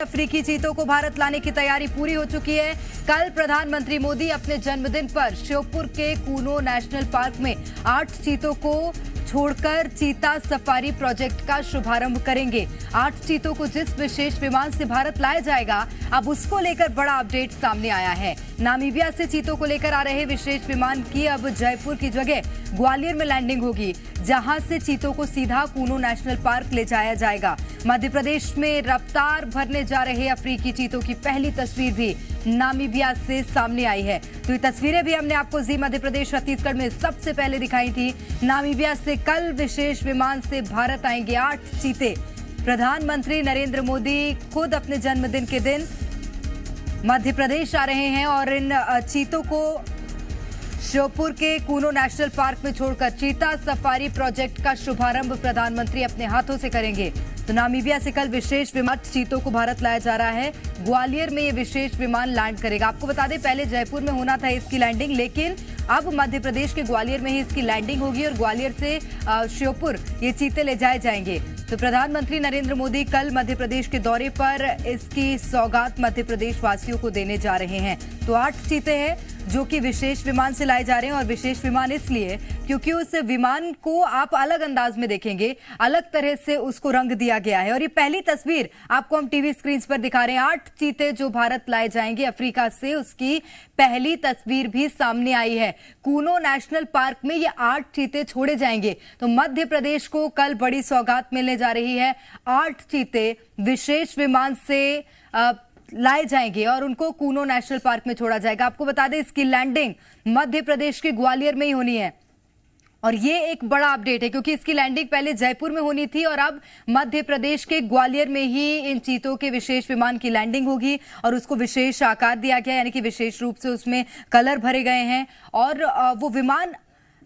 अफ्रीकी चीतों को भारत लाने की तैयारी पूरी हो चुकी है। कल प्रधानमंत्री मोदी अपने जन्मदिन पर श्योपुर के कूनो नेशनल पार्क में 8 चीतों को छोड़कर चीता सफारी प्रोजेक्ट का शुभारंभ करेंगे। 8 चीतों को जिस विशेष विमान से भारत लाया जाएगा, अब उसको लेकर बड़ा अपडेट सामने आया है। नामीबिया से चीतों को लेकर आ रहे विशेष विमान की अब जयपुर की जगह ग्वालियर में लैंडिंग होगी, जहां से चीतों को सीधा कूनो नेशनल पार्क ले जाया जाएगा। मध्य प्रदेश में रफ्तार भरने जा रहे अफ्रीकी चीतों की पहली तस्वीर भी नामीबिया से सामने आई है। तो ये तस्वीरें भी हमने आपको जी मध्य प्रदेश छत्तीसगढ़ में सबसे पहले दिखाई थी। नामीबिया से कल विशेष विमान से भारत आएंगे 8 चीते। प्रधानमंत्री नरेंद्र मोदी खुद अपने जन्मदिन के दिन मध्य प्रदेश आ रहे हैं और इन चीतों को श्योपुर के कूनो नेशनल पार्क में छोड़कर चीता सफारी प्रोजेक्ट का शुभारंभ प्रधानमंत्री अपने हाथों से करेंगे। तो नामीबिया से कल विशेष विमान चीतों को भारत लाया जा रहा है। ग्वालियर में ये विशेष विमान लैंड करेगा। आपको बता दें, पहले जयपुर में होना था इसकी लैंडिंग, लेकिन अब मध्य प्रदेश के ग्वालियर में ही इसकी लैंडिंग होगी और ग्वालियर से श्योपुर ये चीते ले जाए जाएंगे। तो प्रधानमंत्री नरेंद्र मोदी कल मध्य प्रदेश के दौरे पर इसकी सौगात मध्य प्रदेश वासियों को देने जा रहे हैं। तो 8 चीते हैं जो कि विशेष विमान से लाए जा रहे हैं, और विशेष विमान इसलिए क्योंकि उस विमान को आप अलग अंदाज में देखेंगे, अलग तरह से उसको रंग दिया गया है। और ये पहली तस्वीर आपको हम टीवी स्क्रीन पर दिखा रहे हैं। 8 चीते जो भारत लाए जाएंगे अफ्रीका से, उसकी पहली तस्वीर भी सामने आई है। कूनो नेशनल पार्क में ये 8 चीते छोड़े जाएंगे। तो मध्य प्रदेश को कल बड़ी सौगात मिलने जा रही है। 8 चीते विशेष विमान से लाए जाएंगे और उनको कूनो नेशनल पार्क में छोड़ा जाएगा। आपको बता दें, इसकी लैंडिंग मध्य प्रदेश के ग्वालियर में ही होनी है। और ये एक बड़ा अपडेट है क्योंकि इसकी लैंडिंग पहले जयपुर में होनी थी और अब मध्य प्रदेश के ग्वालियर में ही इन चीतों के विशेष विमान की लैंडिंग होगी और उसको विशेष आकार दिया गया, यानी कि विशेष रूप से उसमें कलर भरे गए हैं और वो विमान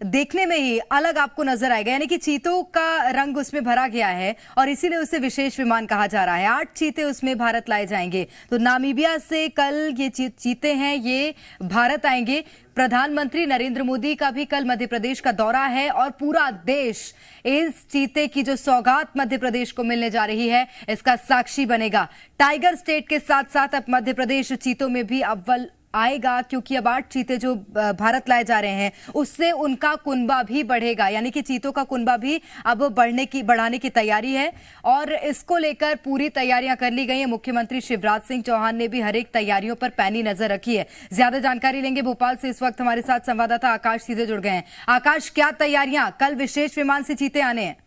देखने में ही अलग आपको नजर आएगा, यानी कि चीतों का रंग उसमें भरा गया है और इसीलिए उसे विशेष विमान कहा जा रहा है। 8 चीते उसमें भारत लाए जाएंगे। तो नामीबिया से कल ये चीते हैं, ये भारत आएंगे। प्रधानमंत्री नरेंद्र मोदी का भी कल मध्य प्रदेश का दौरा है और पूरा देश इस चीते की जो सौगात मध्य प्रदेश को मिलने जा रही है, इसका साक्षी बनेगा। टाइगर स्टेट के साथ साथ अब मध्य प्रदेश चीतों में भी अव्वल आएगा, क्योंकि अब 8 चीते जो भारत लाए जा रहे हैं उससे उनका कुनबा भी बढ़ेगा, यानी कि चीतों का कुनबा भी अब बढ़ाने की तैयारी है और इसको लेकर पूरी तैयारियां कर ली गई हैं। मुख्यमंत्री शिवराज सिंह चौहान ने भी हर एक तैयारियों पर पैनी नजर रखी है। ज्यादा जानकारी लेंगे भोपाल से। इस वक्त हमारे साथ संवाददाता आकाश सीधे जुड़ गए हैं। आकाश, क्या तैयारियां, कल विशेष विमान से चीते आने हैं?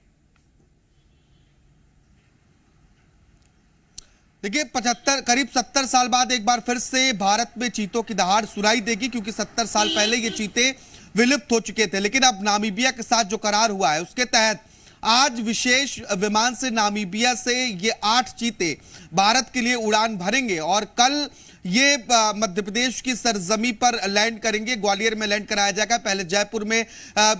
देखिए, करीब 70 साल बाद एक बार फिर से भारत में चीतों की दहाड़ सुनाई देगी, क्योंकि 70 साल पहले ये चीते विलुप्त हो चुके थे। लेकिन अब नामीबिया के साथ जो करार हुआ है उसके तहत आज विशेष विमान से नामीबिया से ये 8 चीते भारत के लिए उड़ान भरेंगे और कल ये मध्य प्रदेश की सरजमी पर लैंड करेंगे। ग्वालियर में लैंड कराया जाएगा। पहले जयपुर में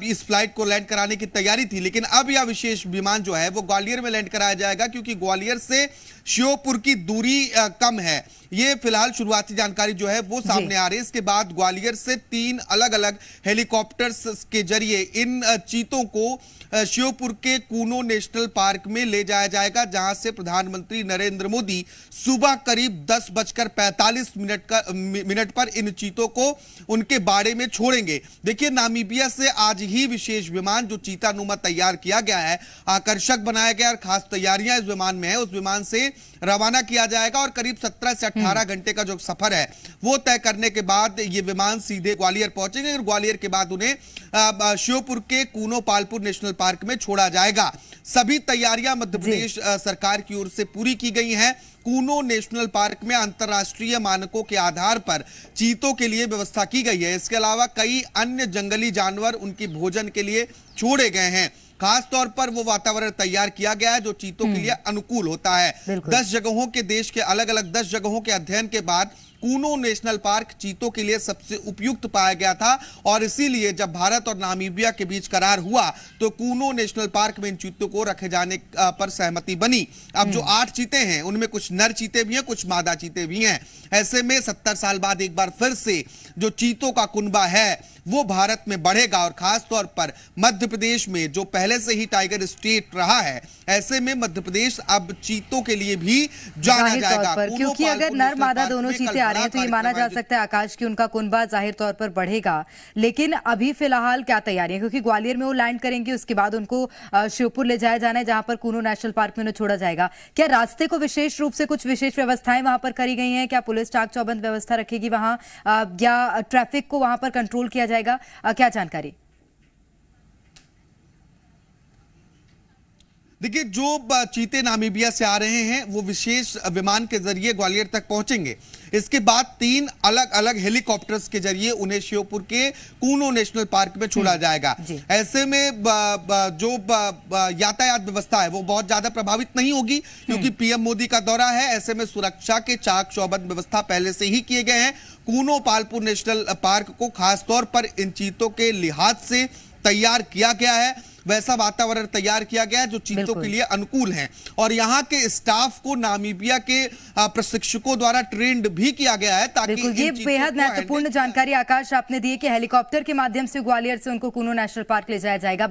इस फ्लाइट को लैंड कराने की तैयारी थी, लेकिन अब यह विशेष विमान जो है वो ग्वालियर में लैंड कराया जाएगा, क्योंकि ग्वालियर से श्योपुर की दूरी कम है। ये फिलहाल शुरुआती जानकारी जो है वो सामने आ रही है। इसके बाद ग्वालियर से 3 अलग अलग हेलीकॉप्टर्स के जरिए इन चीतों को श्योपुर के कूनो नेशनल पार्क में ले जाया जाएगा, जहां से प्रधानमंत्री नरेंद्र मोदी सुबह करीब 10:45 मिनट पर इन चीतों को उनके बाड़े में छोड़ेंगे। देखिए, नामीबिया से आज ही विशेष विमान जो चीतानुमा तैयार किया गया है, आकर्षक बनाया गया और खास तैयारियां इस विमान में है, उस विमान से रवाना किया जाएगा और करीब 17 से 18 घंटे का जो सफर है वो तय करने के बाद ये विमान सीधे ग्वालियर पहुंचेंगे और ग्वालियर के बाद उन्हें श्योपुर के कूनो पालपुर नेशनल पार्क में छोड़ा जाएगा। सभी तैयारियां मध्य प्रदेश सरकार की ओर से पूरी की गई हैं। कूनो नेशनल पार्क में अंतर्राष्ट्रीय मानकों के आधार पर चीतों के लिए व्यवस्था की गई है। इसके अलावा कई अन्य जंगली जानवर उनकी भोजन के लिए छोड़े गए हैं। खास तौर पर वो वातावरण तैयार किया गया है जो चीतों के लिए अनुकूल होता है। 10 जगहों के देश के अलग अलग 10 जगहों के अध्ययन के बाद कूनो नेशनल पार्क चीतों के लिए सबसे उपयुक्त पाया गया था और इसीलिए जब भारत और नामीबिया के बीच करार हुआ तो कूनो नेशनल पार्क में इन चीतों को रखे जाने पर सहमति बनी। अब जो 8 चीते हैं उनमें कुछ नर चीते भी हैं, कुछ मादा चीते भी हैं। ऐसे में 70 साल बाद एक बार फिर से जो चीतों का कुनबा है वो भारत में बढ़ेगा और खास तौर पर मध्य प्रदेश में जो पहले से ही टाइगर स्टेट रहा है, ऐसे में मध्य प्रदेश अब चीतों के लिए भी जाना जाएगा। क्योंकि अगर नर मादा दोनों चीते आ रहे हैं तो ये माना जा सकता है आकाश की उनका कुनबा जाहिर तौर पर बढ़ेगा। लेकिन अभी फिलहाल क्या तैयारी है, क्योंकि ग्वालियर में वो लैंड करेंगे, उसके बाद उनको श्योपुर ले जाया जाना है जहां पर कूनो नेशनल पार्क में उन्हें छोड़ा जाएगा। क्या रास्ते को विशेष रूप से कुछ विशेष व्यवस्थाएं वहां पर करी गई हैं? क्या पुलिस चाक चौबंद व्यवस्था रखेगी वहां या ट्रैफिक को वहां पर कंट्रोल किया जाएगा? क्या जानकारी? देखिए, जो चीते नामीबिया से आ रहे हैं वो विशेष विमान के जरिए ग्वालियर तक पहुंचेंगे। इसके बाद 3 अलग अलग हेलीकॉप्टर्स के जरिए उन्हें श्योपुर के कूनो नेशनल पार्क में छोड़ा जाएगा। ऐसे में जो यातायात व्यवस्था है वो बहुत ज्यादा प्रभावित नहीं होगी क्योंकि पीएम मोदी का दौरा है। ऐसे में सुरक्षा के चाक चौबंद व्यवस्था पहले से ही किए गए हैं। कूनो पालपुर नेशनल पार्क को खासतौर पर इन चीतों के लिहाज से तैयार किया गया है, वैसा वातावरण तैयार किया गया है जो चीतों के लिए अनुकूल है और यहाँ के स्टाफ को नामीबिया के प्रशिक्षकों द्वारा ट्रेंड भी किया गया है ताकि ये बेहद महत्वपूर्ण जानकारी आकाश आपने दी है कि हेलीकॉप्टर के माध्यम से ग्वालियर से उनको कूनो नेशनल पार्क ले जाया जाएगा।